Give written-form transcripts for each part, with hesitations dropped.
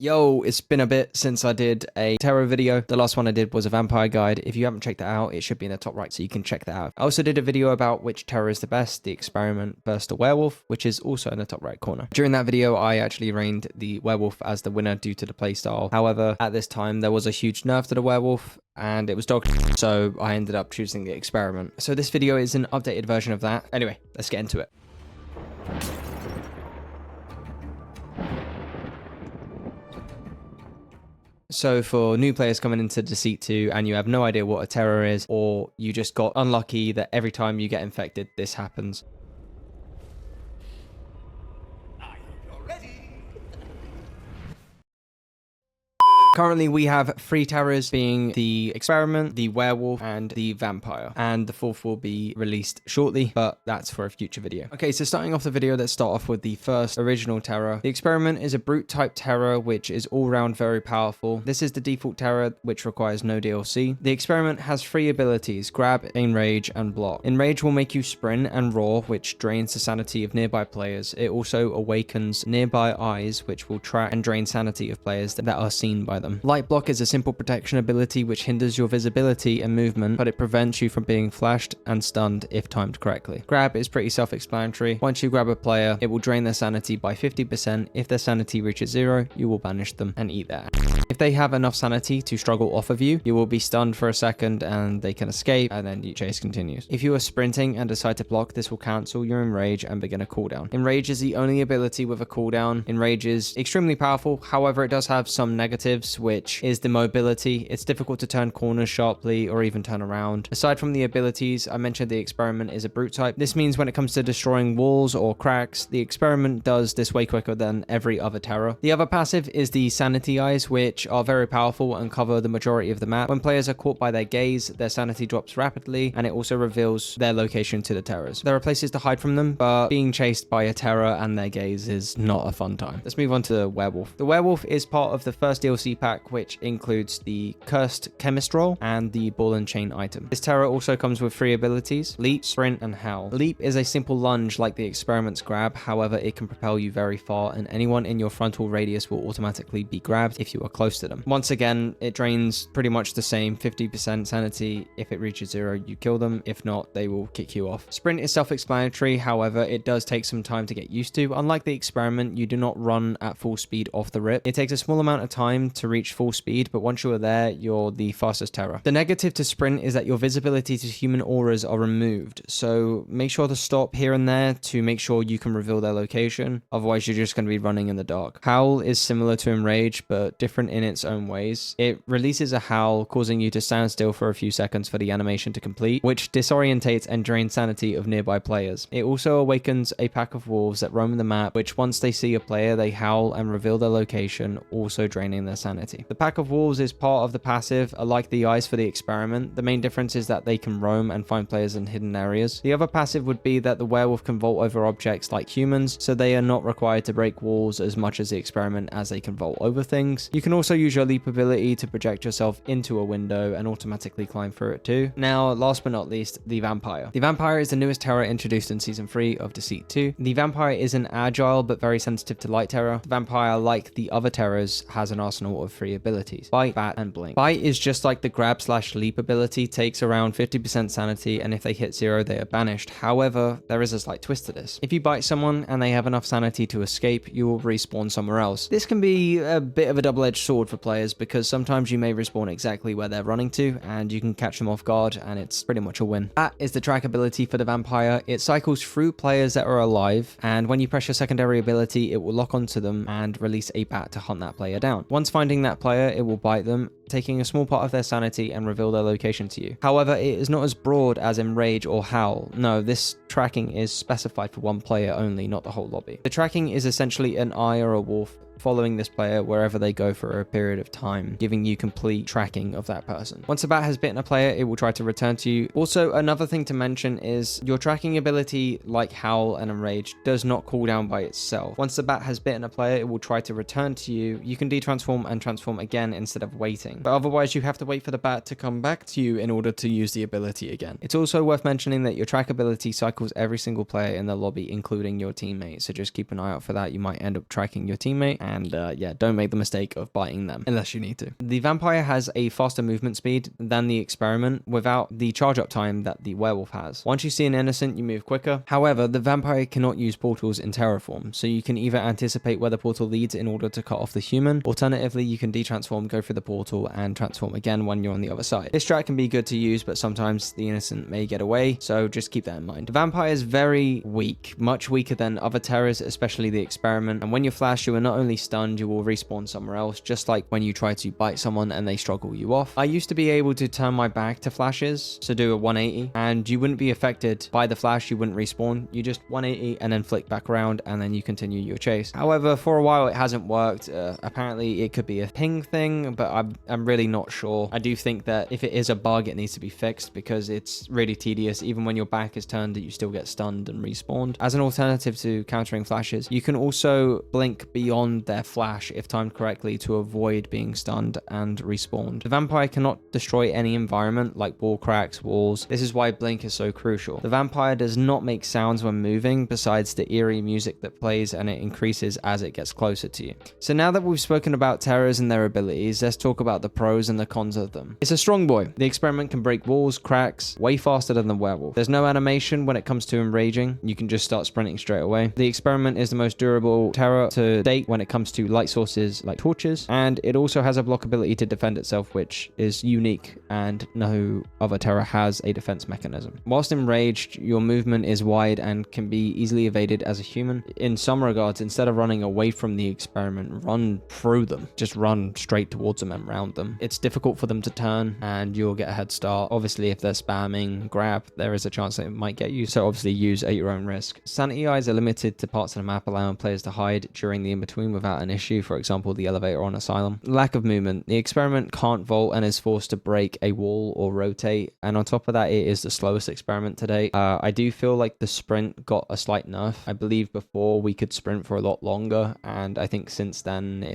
Yo, it's been a bit since I did a terror video. The last one I did was a vampire guide. If you haven't checked that out, it should be in the top right, so you can check that out. I also did a video about which terror is the best, the Experiment Vs Werewolf, which is also in the top right corner. During that video, I actually reigned the werewolf as the winner due to the playstyle. However, at this time, there was a huge nerf to the werewolf, and it was dog, so I ended up choosing the Experiment. So this video is an updated version of that. Anyway, let's get into it. So for new players coming into Deceit 2 and you have no idea what a terror is, or you just got unlucky that every time you get infected, this happens. Currently, we have 3 terrors, being the Experiment, the Werewolf, and the Vampire. And the 4th will be released shortly, but that's for a future video. Okay, so starting off the video, let's start off with the first original terror. The Experiment is a brute type terror, which is all round very powerful. This is the default terror, which requires no DLC. The Experiment has 3 abilities: Grab, Enrage, and Block. Enrage will make you sprint and roar, which drains the sanity of nearby players. It also awakens nearby eyes, which will track and drain sanity of players that are seen by them. Light Block is a simple protection ability which hinders your visibility and movement, but it prevents you from being flashed and stunned if timed correctly. Grab is pretty self-explanatory. Once you grab a player, it will drain their sanity by 50%. If their sanity reaches 0, you will banish them and eat that. If they have enough sanity to struggle off of you, you will be stunned for a second and they can escape, and then your chase continues. If you are sprinting and decide to block, this will cancel your Enrage and begin a cooldown. Enrage is the only ability with a cooldown. Enrage is extremely powerful, however it does have some negatives, which is the mobility. It's difficult to turn corners sharply or even turn around. Aside from the abilities, I mentioned the Experiment is a brute type. This means when it comes to destroying walls or cracks, the Experiment does this way quicker than every other terror. The other passive is the Sanity Eyes, which are very powerful and cover the majority of the map. When players are caught by their gaze, their sanity drops rapidly, and it also reveals their location to the terrors. There are places to hide from them, but being chased by a terror and their gaze is not a fun time. Let's move on to the Werewolf. The Werewolf is part of the first DLC pack, which includes the cursed chemist role and the ball and chain item. This terror also comes with 3 abilities: Leap, Sprint, and Howl. Leap is a simple lunge like the Experiment's grab, however it can propel you very far, and anyone in your frontal radius will automatically be grabbed if you are close to them. Once again, it drains pretty much the same 50% sanity. If it reaches 0, you kill them. If not, they will kick you off. Sprint is self-explanatory, however it does take some time to get used to. Unlike the Experiment, you do not run at full speed off the rip. It takes a small amount of time to reach full speed, but once you are there, you're the fastest terror. The negative to Sprint is that your visibility to human auras are removed, so make sure to stop here and there to make sure you can reveal their location, otherwise you're just going to be running in the dark. Howl is similar to Enrage, but different in its own ways. It releases a howl, causing you to stand still for a few seconds for the animation to complete, which disorientates and drains sanity of nearby players. It also awakens a pack of wolves that roam the map, which once they see a player, they howl and reveal their location, also draining their sanity. The pack of wolves is part of the passive, like the eyes for the Experiment. The main difference is that they can roam and find players in hidden areas. The other passive would be that the werewolf can vault over objects like humans, so they are not required to break walls as much as the Experiment, as they can vault over things. You can also use your leap ability to project yourself into a window and automatically climb through it too. Now, last but not least, the Vampire. The Vampire is the newest terror introduced in Season 3 of Deceit 2. The Vampire is an agile but very sensitive to light terror. The Vampire, like the other terrors, has an arsenal of 3 abilities: Bite, Bat, and Blink. Bite is just like the grab/leap ability, takes around 50% sanity, and if they hit 0, they are banished. However, there is a slight twist to this. If you bite someone and they have enough sanity to escape, you will respawn somewhere else. This can be a bit of a double-edged sword for players, because sometimes you may respawn exactly where they're running to, and you can catch them off guard, and it's pretty much a win. Bat is the track ability for the Vampire. It cycles through players that are alive, and when you press your secondary ability, it will lock onto them and release a bat to hunt that player down. Once finding that player, it will bite them, taking a small part of their sanity and reveal their location to you. However, it is not as broad as Enrage or Howl. No, this tracking is specified for one player only, not the whole lobby. The tracking is essentially an eye or a wolf following this player wherever they go for a period of time, giving you complete tracking of that person. Once a bat has bitten a player, it will try to return to you. Also, another thing to mention is your tracking ability, like Howl and Enrage, does not cool down by itself. Once the bat has bitten a player, it will try to return to you. You can detransform and transform again instead of waiting, but otherwise you have to wait for the bat to come back to you in order to use the ability again. It's also worth mentioning that your track ability cycles every single player in the lobby, including your teammate, so just keep an eye out for that. You might end up tracking your teammate and yeah, don't make the mistake of biting them unless you need to. The vampire has a faster movement speed than the experiment without the charge up time that the werewolf has. Once you see an innocent, you move quicker. However, the vampire cannot use portals in terraform, so you can either anticipate where the portal leads in order to cut off the human. Alternatively, you can detransform, go through the portal, and transform again when you're on the other side. This strat can be good to use, but sometimes the innocent may get away, so just keep that in mind. The vampire is very weak, much weaker than other terrors, especially the experiment, and when you flash, you are not only stunned, you will respawn somewhere else, just like when you try to bite someone and they struggle you off. I used to be able to turn my back to flashes, so do a 180, and you wouldn't be affected by the flash, you wouldn't respawn, you just 180 and then flick back around, and then you continue your chase. However, for a while it hasn't worked. Apparently it could be a ping thing, but I'm really not sure. I do think that if it is a bug, it needs to be fixed because it's really tedious. Even when your back is turned, you still get stunned and respawned. As an alternative to countering flashes, you can also blink beyond their flash if timed correctly to avoid being stunned and respawned. The vampire cannot destroy any environment like wall cracks, walls. This is why blink is so crucial. The vampire does not make sounds when moving besides the eerie music that plays, and it increases as it gets closer to you. So now that we've spoken about terrors and their abilities, let's talk about the pros and the cons of them. It's a strong boy. The experiment can break walls, cracks, way faster than the werewolf. There's no animation when it comes to enraging. You can just start sprinting straight away. The experiment is the most durable terror to date when it comes to light sources like torches, and it also has a block ability to defend itself, which is unique and no other terror has a defense mechanism. Whilst enraged, your movement is wide and can be easily evaded as a human. In some regards, instead of running away from the experiment, run through them. Just run straight towards them and round them. It's difficult for them to turn and you'll get a head start. Obviously, if they're spamming grab, there is a chance that it might get you, so obviously use at your own risk. Sanity eyes are limited to parts of the map, allowing players to hide during the in-between without an issue, for example, the elevator on Asylum. Lack of movement. The experiment can't vault and is forced to break a wall or rotate, and on top of that, it is the slowest experiment to date. I do feel like the sprint got a slight nerf. I believe before we could sprint for a lot longer, and I think since then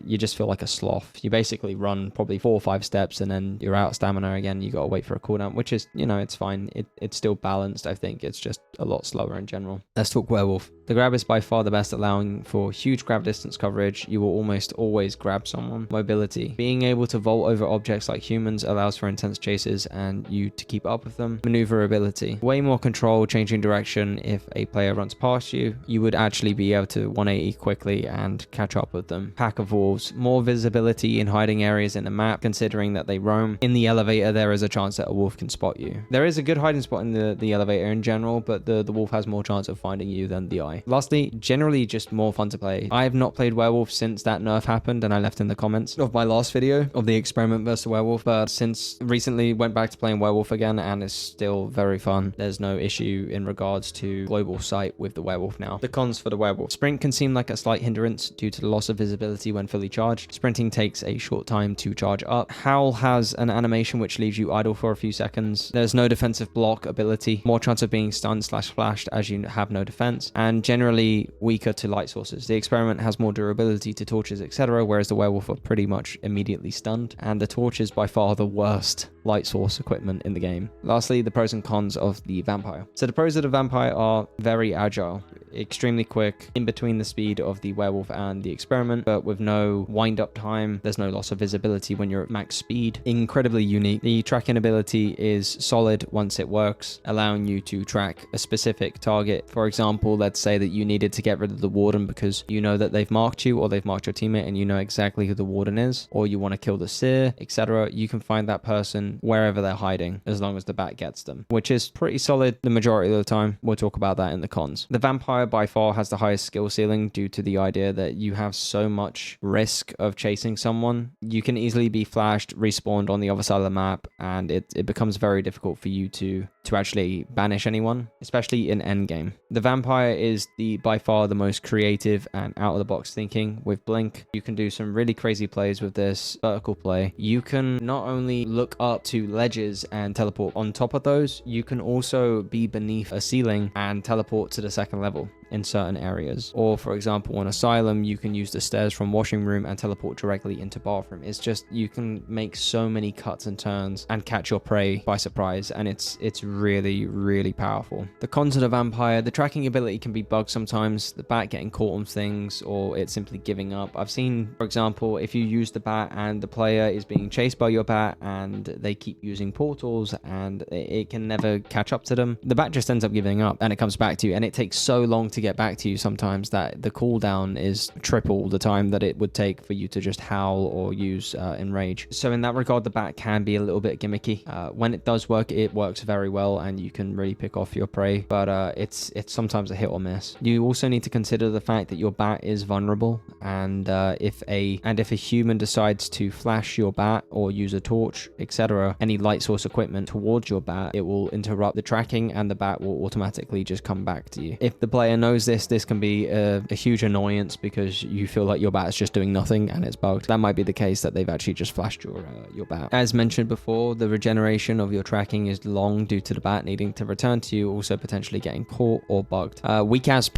you just feel like a sloth. You basically run probably 4 or 5 steps and then you're out of stamina again. You gotta wait for a cooldown, which is, you know, it's fine. It's still balanced. I think it's just a lot slower in general. Let's talk werewolf. The grab is by far the best, allowing for huge grab distance coverage. You will almost always grab someone. Mobility. Being able to vault over objects like humans allows for intense chases and you to keep up with them. Maneuverability. Way more control, changing direction. If a player runs past you, you would actually be able to 180 quickly and catch up with them. Pack of wolves. More visibility in hiding areas in the map, considering that they roam. In the elevator, there is a chance that a wolf can spot you. There is a good hiding spot in the elevator in general, but the wolf has more chance of finding you than the eye. Lastly, generally just more fun to play. I have not played werewolf since that nerf happened, and I left in the comments of my last video of the Experiment vs Werewolf, but since recently went back to playing werewolf again, and it's still very fun. There's no issue in regards to global sight with the werewolf now. The cons for the werewolf. Sprint can seem like a slight hindrance due to the loss of visibility when fully charged. Sprinting takes a short time to charge up. Howl has an animation which leaves you idle for a few seconds. There's no defensive block ability. More chance of being stunned / flashed as you have no defense, and generally weaker to light sources. The experiment has more durability to torches, etc., whereas the werewolf are pretty much immediately stunned, and the torch is by far the worst light source equipment in the game. Lastly, the pros and cons of the vampire. So the pros of the vampire are very agile, extremely quick, in between the speed of the werewolf and the experiment, but with no wind up time. There's no loss of visibility when you're at max speed. Incredibly unique. The tracking ability is solid once it works, allowing you to track a specific target. For example, let's say that you needed to get rid of the warden because you know that they've marked you or they've marked your teammate and you know exactly who the warden is, or you want to kill the seer, etc. You can find that person wherever they're hiding as long as the bat gets them, which is pretty solid the majority of the time. We'll talk about that in the cons. The vampire by far has the highest skill ceiling due to the idea that you have so much risk of chasing someone. You can easily be flashed, respawned on the other side of the map, and it becomes very difficult for you to actually banish anyone, especially in endgame. The vampire is by far the most creative and out of the box thinking. With blink, you can do some really crazy plays with this vertical play. You can not only look up to ledges and teleport on top of those, you can also be beneath a ceiling and teleport to the second level. in certain areas. Or for example, on Asylum, you can use the stairs from washing room and teleport directly into bathroom. It's just, you can make so many cuts and turns and catch your prey by surprise, and it's really, really powerful. The cons of the vampire: the tracking ability can be bugged sometimes, the bat getting caught on things, or it simply giving up. I've seen, for example, if you use the bat and the player is being chased by your bat and they keep using portals and it can never catch up to them, the bat just ends up giving up and it comes back to you, and it takes so long to get back to you sometimes that the cooldown is triple the time that it would take for you to just howl or use enrage. So in that regard, the bat can be a little bit gimmicky. When it does work, it works very well and you can really pick off your prey, but it's sometimes a hit or miss. You also need to consider the fact that your bat is vulnerable, and if a human decides to flash your bat or use a torch, etc., any light source equipment towards your bat, it will interrupt the tracking and the bat will automatically just come back to you. If the player knows this can be a huge annoyance because you feel like your bat is just doing nothing and it's bugged. That might be the case that they've actually just flashed your bat. As mentioned before, the regeneration of your tracking is long due to the bat needing to return to you, also potentially getting caught or bugged. Weak as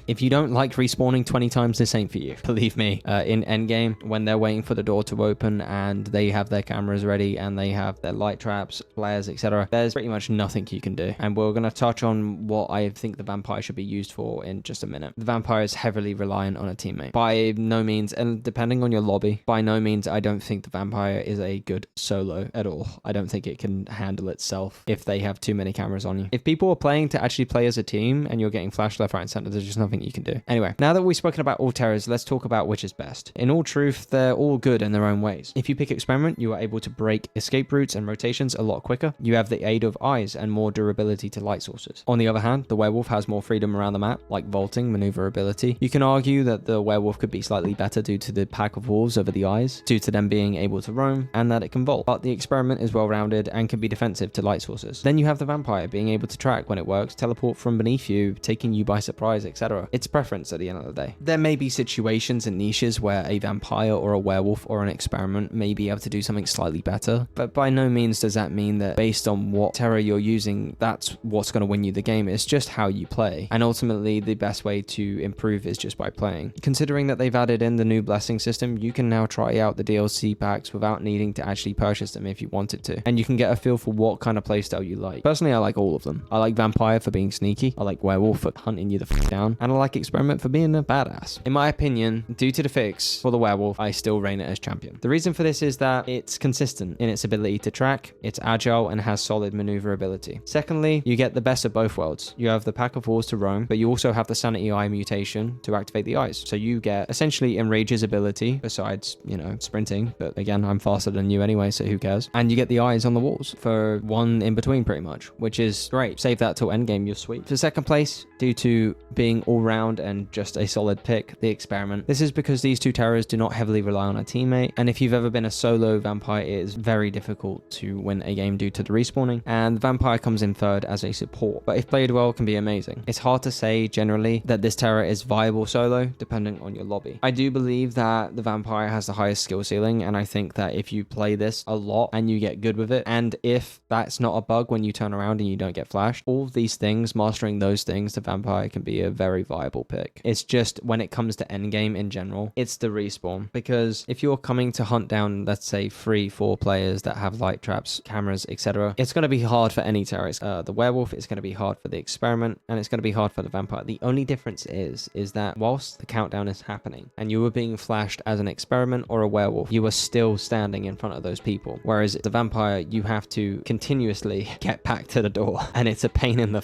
if you don't like respawning 20 times, this ain't for you. Believe me, in endgame, when they're waiting for the door to open and they have their cameras ready and they have their light traps, flares, etc., there's pretty much nothing you can do. And we're going to touch on what I think the vampire should be used for in just a minute. The vampire is heavily reliant on a teammate. By no means, and depending on your lobby, by no means I don't think the vampire is a good solo at all. I don't think it can handle itself if they have too many cameras on you. If people are playing to actually play as a team and you're getting flashed left, right, and center, there's just nothing you can do. Anyway, now that we've spoken about all terrors, let's talk about which is best. In all truth, they're all good in their own ways. If you pick Experiment, you are able to break escape routes and rotations a lot quicker. You have the aid of eyes and more durability to light sources. On the other hand, the werewolf has more freedom around the map, like vaulting, maneuverability. You can argue that the werewolf could be slightly better due to the pack of wolves over the eyes, due to them being able to roam, and that it can vault. But the Experiment is well-rounded and can be defensive to light sources. Then you have the vampire being able to track when it works, teleport from beneath you, taking you by surprise, etc. It's preference at the end of the day. There may be situations and niches where a vampire or a werewolf or an Experiment may be able to do something slightly better, but by no means does that mean that based on what terror you're using, that's what's going to win you the game. It's just how you play, and ultimately the best way to improve is just by playing. Considering that they've added in the new blessing system, you can now try out the DLC packs without needing to actually purchase them if you wanted to, and you can get a feel for what kind of playstyle you like. Personally, I like all of them. I like vampire for being sneaky, I like werewolf for hunting you the f down, and I like Experiment for being a badass. In my opinion, due to the fix for the werewolf, I still reign it as champion. The reason for this is that it's consistent in its ability to track, it's agile and has solid maneuverability. Secondly, you get the best of both worlds. You have the pack of wolves to roam, but you also have the sanity eye mutation to activate the eyes. So you get essentially Enrage's ability, besides, you know, sprinting, but again, I'm faster than you anyway, so who cares? And you get the eyes on the walls for one in between pretty much, which is great. Save that till endgame, you're sweet. For second place, due to being all round and just a solid pick, the Experiment. This is because these two terrors do not heavily rely on a teammate, and if you've ever been a solo vampire, it is very difficult to win a game due to the respawning, and the vampire comes in third as a support, but if played well, can be amazing. It's hard to say generally that this terror is viable solo, depending on your lobby. I do believe that the vampire has the highest skill ceiling, and I think that if you play this a lot and you get good with it, and if that's not a bug when you turn around and you don't get flashed, all of these things, mastering those things, the vampire can be a very viable pick. It's just when it comes to endgame in general, it's the respawn, because if you're coming to hunt down, let's say 3-4 players that have light traps, cameras, etc., it's going to be hard for any terrorist. The werewolf is going to be hard for the Experiment, and it's going to be hard for the vampire. The only difference is that whilst the countdown is happening and you were being flashed as an Experiment or a werewolf, you are still standing in front of those people, whereas the vampire, you have to continuously get back to the door, and it's a pain in the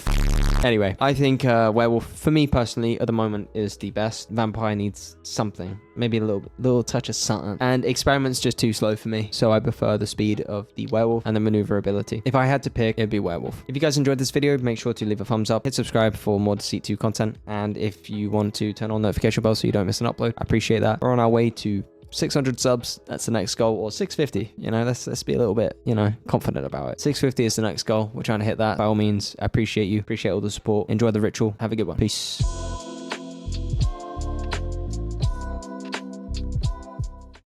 Anyway, I think werewolf, for me personally, at the moment is the best. Vampire needs something, maybe a little touch of something, and Experiment's just too slow for me, so I prefer the speed of the werewolf and the maneuverability. If I had to pick, it'd be werewolf. If you guys enjoyed this video, make sure to leave a thumbs up, hit subscribe for more Deceit 2 content, and if you want to turn on notification bell so you don't miss an upload, I appreciate that. We're on our way to 600 subs, that's the next goal, or 650, you know, let's be a little bit, you know, confident about it. 650 is the next goal. We're trying to hit that. By all means, I appreciate you, appreciate all the support. Enjoy the ritual. Have a good one. Peace.